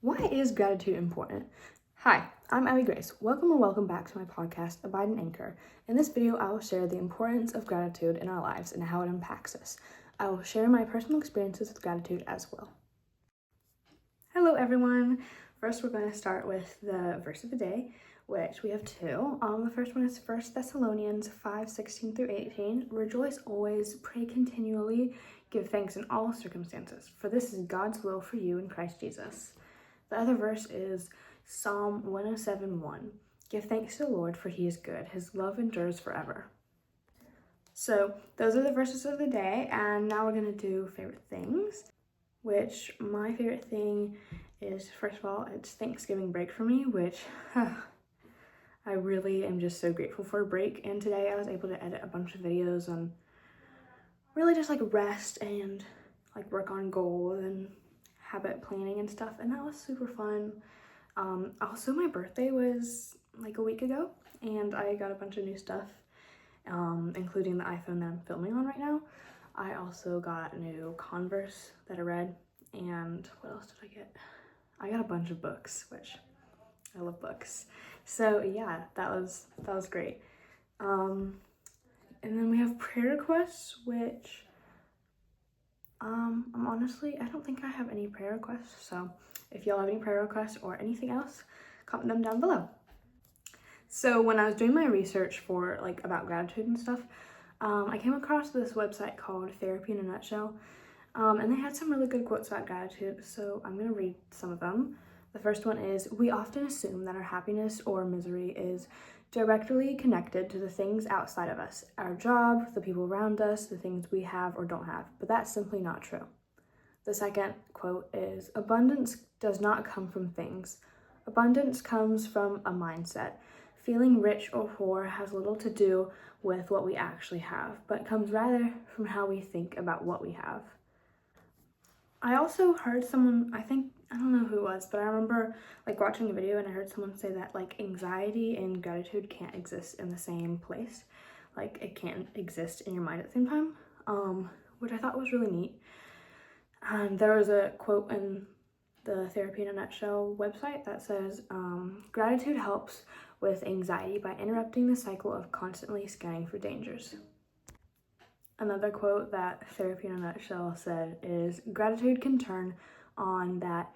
Why is gratitude important? Hi, I'm Abby Grace. Welcome or welcome back to my podcast, Abide and Anchor. In this video, I will share the importance of gratitude in our lives and how it impacts us. I will share my personal experiences with gratitude as well. Hello, everyone. First, we're going to start with the verse of the day, which we have two. The first one is 1 Thessalonians 5:16 through 18. Rejoice always, pray continually, give thanks in all circumstances, for this is God's will for you in Christ Jesus. The other verse is Psalm 107:1. Give thanks to the Lord, for he is good. His love endures forever. So those are the verses of the day, and now we're going to do favorite things, which my favorite thing is, first of all, it's Thanksgiving break for me, which I really am just so grateful for a break. And today I was able to edit a bunch of videos on really just like rest and like work on goals and habit planning and stuff, and that was super fun. Also, my birthday was like a week ago, and I got a bunch of new stuff, including the iPhone that I'm filming on right now. I also got new Converse that I read, and what else did I get? I got a bunch of books, which I love books. So yeah, that was great. And then we have prayer requests, which I don't think I have any prayer requests, so if y'all have any prayer requests or anything else, comment them down below. So when I was doing my research for about gratitude and stuff, I came across this website called Therapy in a Nutshell, and they had some really good quotes about gratitude, so I'm gonna read some of them. The first one is, we often assume that our happiness or misery is directly connected to the things outside of us, our job, the people around us, the things we have or don't have, but that's simply not true. The second quote is, abundance does not come from things. Abundance comes from a mindset. Feeling rich or poor has little to do with what we actually have, but comes rather from how we think about what we have. I also heard someone, I don't know who it was, but I remember watching a video and I heard someone say that anxiety and gratitude can't exist in the same place. It can't exist in your mind at the same time, which I thought was really neat. And there was a quote in the Therapy in a Nutshell website that says, gratitude helps with anxiety by interrupting the cycle of constantly scanning for dangers. Another quote that Therapy in a Nutshell said is, gratitude can turn on that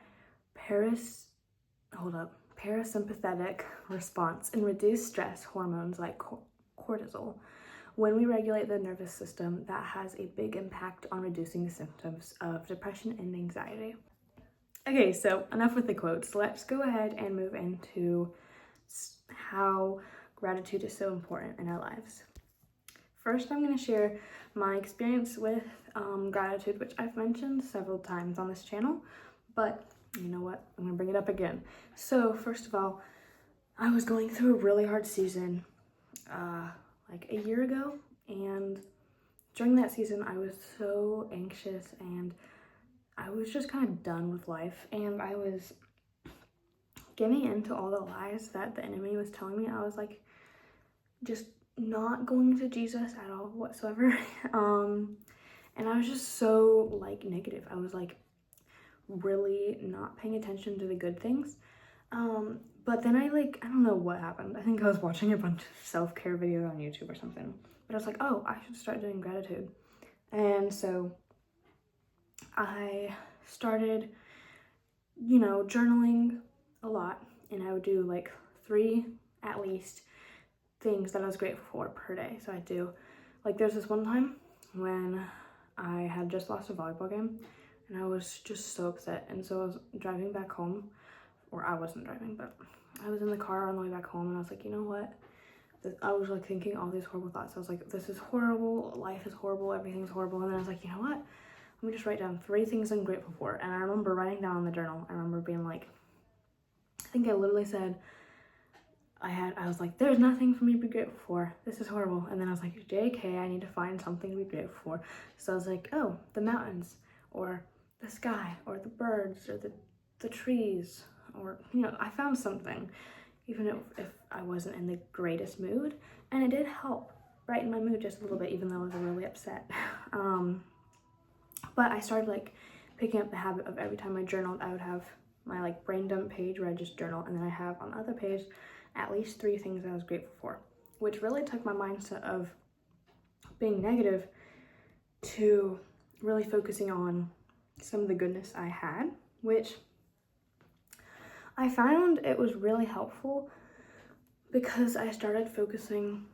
parasympathetic response and reduce stress hormones like cortisol. When we regulate the nervous system, that has a big impact on reducing the symptoms of depression and anxiety. Okay, so enough with the quotes. Let's go ahead and move into how gratitude is so important in our lives. First, I'm going to share my experience with gratitude, which I've mentioned several times on this channel, but you know what? I'm going to bring it up again. So first of all, I was going through a really hard season a year ago, and during that season, I was so anxious and I was just kind of done with life, and I was giving in to all the lies that the enemy was telling me. I was just not going to Jesus at all whatsoever. And I was just so negative. I was really not paying attention to the good things. But then I don't know what happened. I think I was watching a bunch of self-care videos on YouTube or something. But I was like, oh, I should start doing gratitude. And so I started, journaling a lot. And I would do 3 at least things that I was grateful for per day. So I do, there's this one time when I had just lost a volleyball game and I was just so upset. And so I was driving back home, or I wasn't driving, but I was in the car on the way back home, and I was like, you know what? I was thinking all these horrible thoughts. I was like, this is horrible, life is horrible, everything's horrible. And then I was like, you know what? Let me just write down 3 things I'm grateful for. And I remember writing down in the journal, I remember being I think I literally said, I was like, there's nothing for me to be grateful for. This is horrible. And then I was like, JK, I need to find something to be grateful for. So I was like, oh, the mountains, or the sky, or the birds, or the trees, or, I found something, even if I wasn't in the greatest mood. And it did help brighten my mood just a little bit, even though I was really upset. But I started picking up the habit of every time I journaled, I would have my like brain dump page where I just journal, and then I have on the other page at least 3 things I was grateful for, which really took my mindset of being negative to really focusing on some of the goodness I had, which I found it was really helpful because I started focusing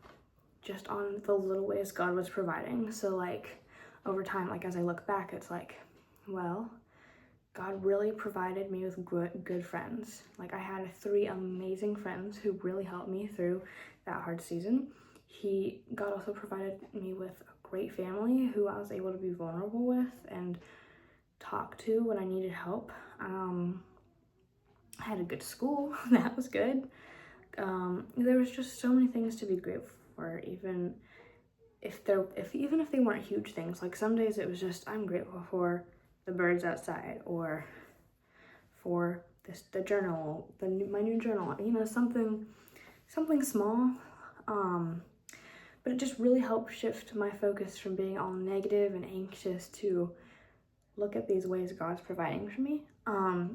just on the little ways God was providing. So like over time, like as I look back, it's like, well, God really provided me with good friends. Like I had 3 amazing friends who really helped me through that hard season. God also provided me with a great family who I was able to be vulnerable with and talk to when I needed help. I had a good school, that was good. There was just so many things to be grateful for, even if they weren't huge things. Like some days it was just, I'm grateful for the birds outside, or for the journal, my new journal, something small. But it just really helped shift my focus from being all negative and anxious to look at these ways God's providing for me.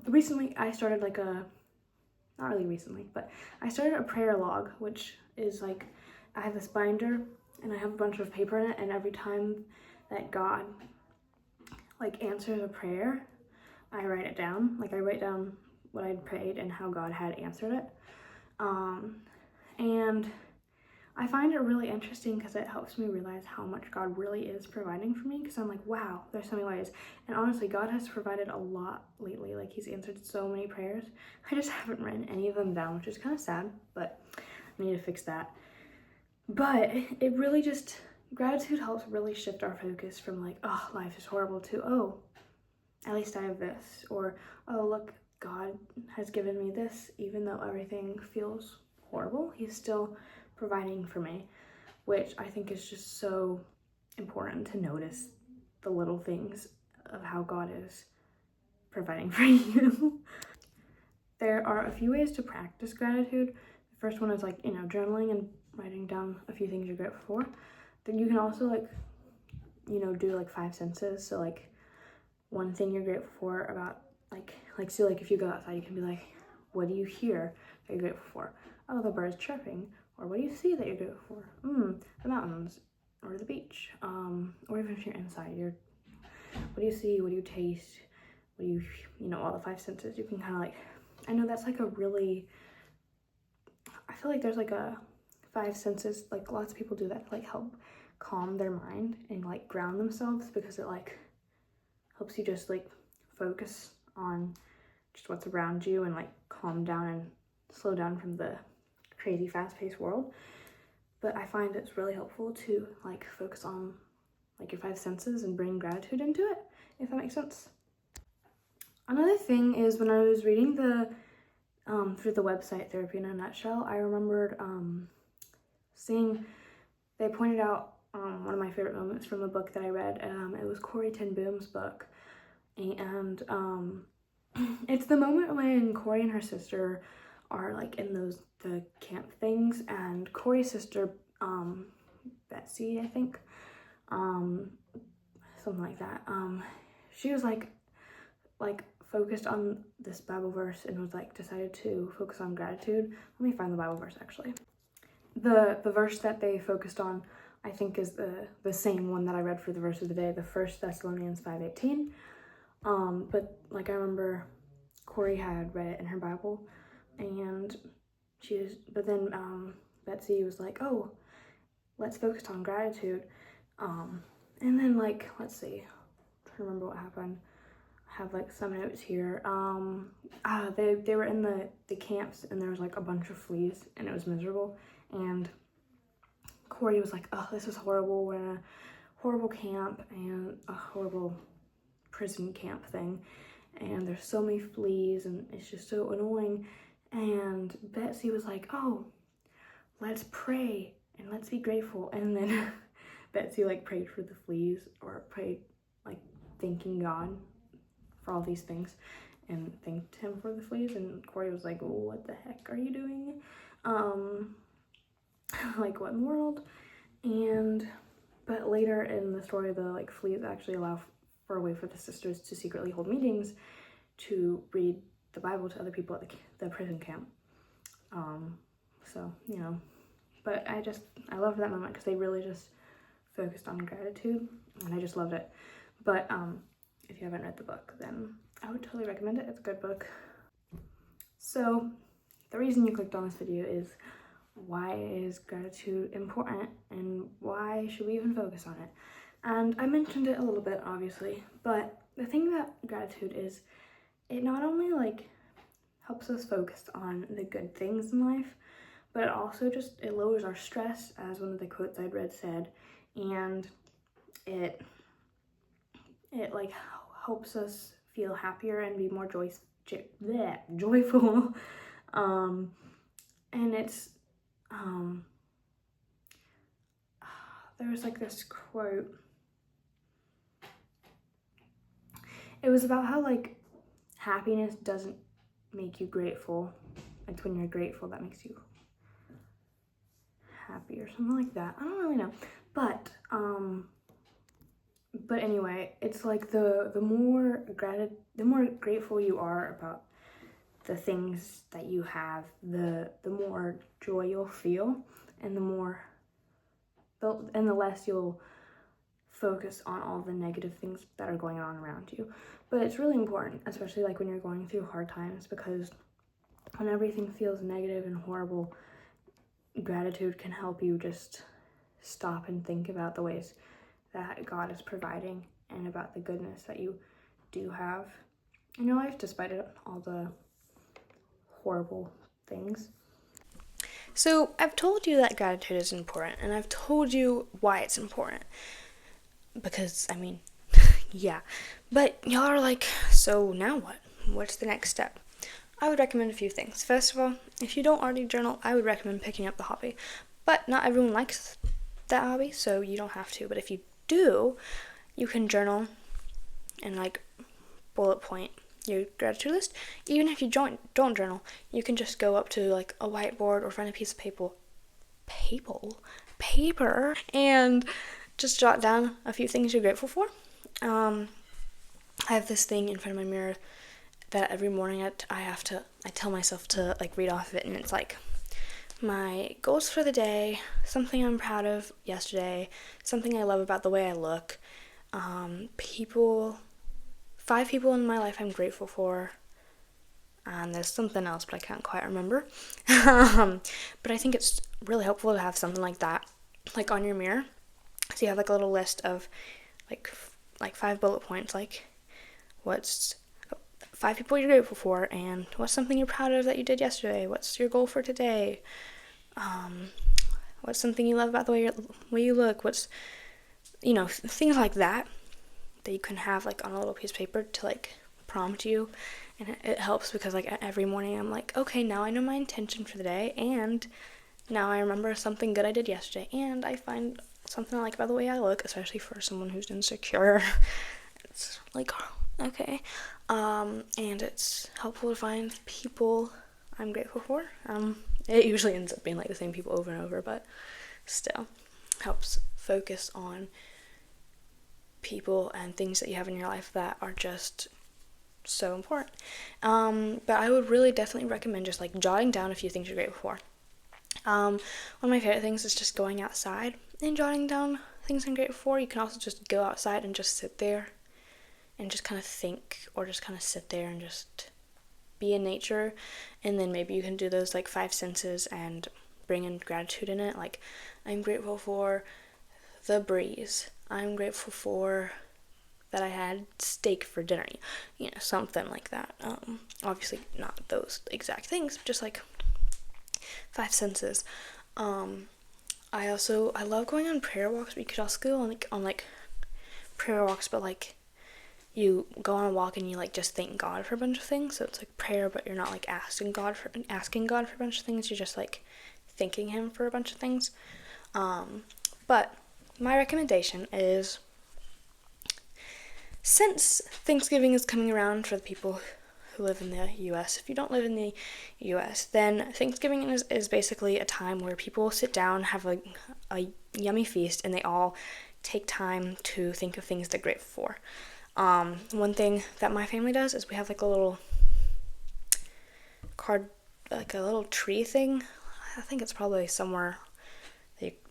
Recently I started not really recently, but I started a prayer log, which is like, I have this binder and I have a bunch of paper in it, and every time that God like answers a prayer, I write it down. Like I write down what I'd prayed and how God had answered it. And I find it really interesting because it helps me realize how much God really is providing for me, because I'm like, wow, there's so many ways. And honestly, God has provided a lot lately. Like he's answered so many prayers. I just haven't written any of them down, which is kind of sad, but I need to fix that. But it really just, gratitude helps really shift our focus from like, oh, life is horrible, to, oh, at least I have this, or, oh, look, God has given me this. Even though everything feels horrible, he's still providing for me, which I think is just so important to notice the little things of how God is providing for you. There are a few ways to practice gratitude. The first one is like, journaling and writing down a few things you're grateful for. Then you can also do like 5 senses. So like one thing you're grateful for about so if you go outside, you can be like, what do you hear that you're grateful for? Oh, the birds chirping. Or what do you see that you're grateful for? The mountains or the beach. Or even if you're inside, what do you see? What do you taste? What do you, all the 5 senses. You can kind of like, I know that's like I feel like there's like a 5 senses, like lots of people do that to like help calm their mind and like ground themselves, because it like helps you just like focus on just what's around you and like calm down and slow down from the crazy fast-paced world. But I find it's really helpful to like focus on like your 5 senses and bring gratitude into it, if that makes sense. Another thing is, when I was reading through the website Therapy in a Nutshell, I remembered seeing, they pointed out one of my favorite moments from a book that I read. It was Corrie ten Boom's book, and it's the moment when Corrie and her sister are like in the camp things, and Corrie's sister, Betsy, I think, something like that, she was like focused on this Bible verse and was like decided to focus on gratitude. Let me find the Bible verse actually. The verse that they focused on, I think, is the same one that I read for the verse of the day, the 1 Thessalonians 5:18. But like I remember Corrie had read it in her Bible, and but then Betsy was like, oh, let's focus on gratitude. And then like, let's see, I'm trying to remember what happened. I have like some notes here. They were in the camps, and there was like a bunch of fleas, and it was miserable. And Corrie was like, oh, this is horrible. We're in a horrible camp and a horrible prison camp thing, and there's so many fleas and it's just so annoying. And Betsy was like, oh, let's pray and let's be grateful. And then Betsy like prayed for the fleas, or prayed like thanking God for all these things, and thanked him for the fleas. And Corrie was like, oh, what the heck are you doing? Like, what in the world? But later in the story, the like fleas actually allow for a way for the sisters to secretly hold meetings to read the Bible to other people at the prison camp. So, but I loved that moment because they really just focused on gratitude, and I just loved it. But if you haven't read the book, then I would totally recommend it. It's a good book. So the reason you clicked on this video is, why is gratitude important, and why should we even focus on it? And I mentioned it a little bit, obviously, but the thing about gratitude is it not only helps us focus on the good things in life, but it also it lowers our stress, as one of the quotes I'd read said, and it helps us feel happier and be more joyful. And it's there was this quote. It was about how happiness doesn't make you grateful. It's when you're grateful that makes you happy, or something like that. I don't really know, but anyway, it's the more grateful you are about the things that you have, the more joy you'll feel, and the less you'll focus on all the negative things that are going on around you. But it's really important, especially when you're going through hard times, because when everything feels negative and horrible, gratitude can help you just stop and think about the ways that God is providing and about the goodness that you do have in your life, despite all the horrible things. So I've told you that gratitude is important, and I've told you why it's important. Because, yeah. But y'all are so now what? What's the next step? I would recommend a few things. First of all, if you don't already journal, I would recommend picking up the hobby. But not everyone likes that hobby, so you don't have to. But if you do, you can journal and bullet point your gratitude list. Even if you don't journal, you can just go up to a whiteboard or find a piece of paper and just jot down a few things you're grateful for. I have this thing in front of my mirror that every morning I tell myself to read off of it, and it's my goals for the day, something I'm proud of yesterday, something I love about the way I look, 5 people in my life I'm grateful for, and there's something else, but I can't quite remember. But I think it's really helpful to have something like that, on your mirror. So you have a little list of 5 bullet points, what's 5 people you're grateful for, and what's something you're proud of that you did yesterday, what's your goal for today, what's something you love about the way you look, what's, things like that you can have on a little piece of paper to prompt you. And it helps because every morning I'm okay, now I know my intention for the day, and now I remember something good I did yesterday, and I find something I like about the way I look, especially for someone who's insecure. It's okay. And it's helpful to find people I'm grateful for. It usually ends up being the same people over and over, but still helps focus on people and things that you have in your life that are just so important. But I would really definitely recommend just jotting down a few things you're grateful for. One of my favorite things is just going outside and jotting down things I'm grateful for. You can also just go outside and just sit there and just kind of think, or just kind of sit there and just be in nature. And then maybe you can do those 5 senses and bring in gratitude in it. I'm grateful for the breeze. I'm grateful for that I had steak for dinner. Something like that. Obviously not those exact things, but just 5 senses. I love going on prayer walks, but you could also go on prayer walks, but you go on a walk and you just thank God for a bunch of things. So it's prayer, but you're not asking God for a bunch of things. You're just thanking Him for a bunch of things. But my recommendation is, since Thanksgiving is coming around for the people who live in the U.S., if you don't live in the U.S., then Thanksgiving is basically a time where people sit down, have a yummy feast, and they all take time to think of things they're grateful for. One thing that my family does is we have a little like a little tree thing. I think it's probably somewhere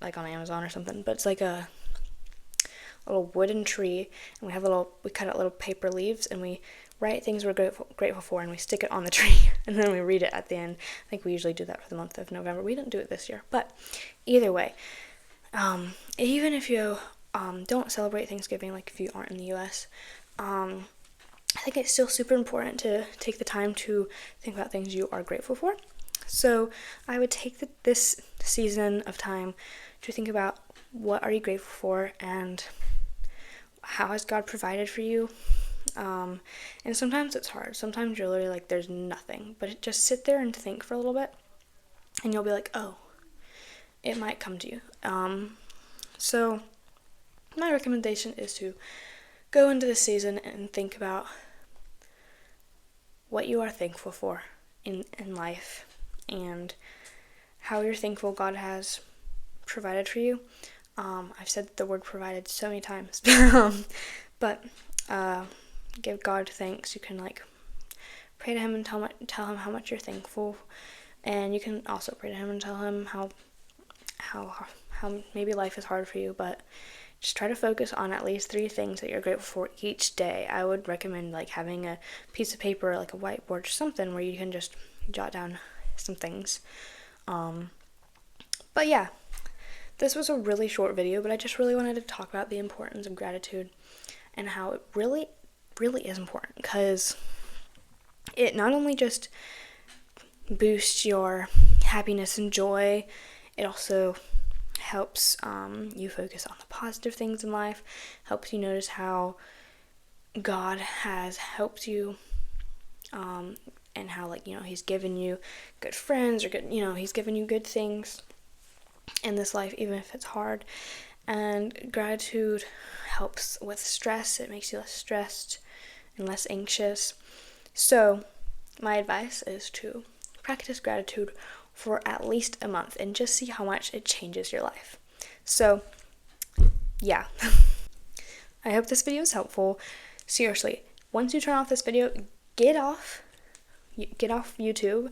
like on Amazon or something, but it's like a little wooden tree, and we cut out little paper leaves, and we write things we're grateful for, and we stick it on the tree, and then we read it at the end. I think we usually do that for the month of November. We didn't do it this year, but either way, even if you don't celebrate Thanksgiving, like if you aren't in the U.S., I think it's still super important to take the time to think about things you are grateful for. So I would take this season of time to think about what are you grateful for and how has God provided for you. And sometimes it's hard. Sometimes you're literally like, there's nothing. But just sit there and think for a little bit, and you'll be like, oh, it might come to you. So my recommendation is to go into this season and think about what you are thankful for in life and how you're thankful God has provided for you. I've said the word provided so many times, but give God thanks. You can pray to him and tell him how much you're thankful, and you can also pray to him and tell him how maybe life is hard for you, but just try to focus on at least 3 things that you're grateful for each day. I would recommend having a piece of paper, like a whiteboard or something, where you can just jot down some things. But yeah, this was a really short video, but I just really wanted to talk about the importance of gratitude and how it really, really is important, because it not only just boosts your happiness and joy, it also helps you focus on the positive things in life, helps you notice how God has helped you, and how he's given you good friends, or good, he's given you good things in this life, even if it's hard. And gratitude helps with stress. It makes you less stressed and less anxious. So my advice is to practice gratitude for at least a month and just see how much it changes your life. So yeah, I hope this video is helpful. Seriously, once you turn off this video, get off YouTube,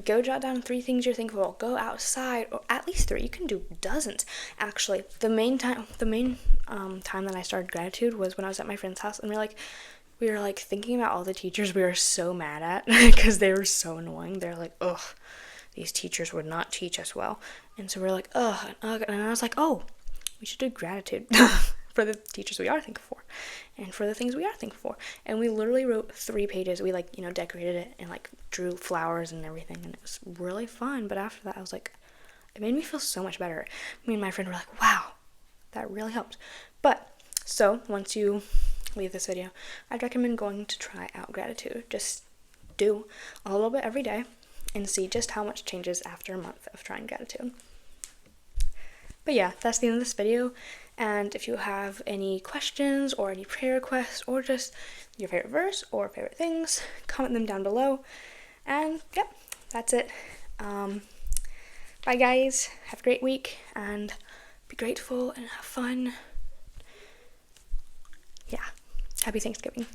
go jot down 3 things you're thankful for. Go outside, or at least 3. You can do dozens. Actually, the main time that I started gratitude was when I was at my friend's house, and we were thinking about all the teachers we were so mad at because they were so annoying. They're like, ugh, these teachers would not teach us well. And so we're like, ugh, and I was like, oh, we should do gratitude for the teachers we are thankful for and for the things we are thankful for. And we literally wrote 3 pages. We decorated it and drew flowers and everything, and it was really fun. But after that, I was like, it made me feel so much better. Me and my friend were like, wow, that really helped. But so once you leave this video, I'd recommend going to try out gratitude. Just do a little bit every day and see just how much changes after a month of trying gratitude. But yeah, that's the end of this video. And if you have any questions or any prayer requests or just your favorite verse or favorite things, comment them down below. And yep, that's it. Bye guys, have a great week and be grateful and have fun. Yeah, happy Thanksgiving.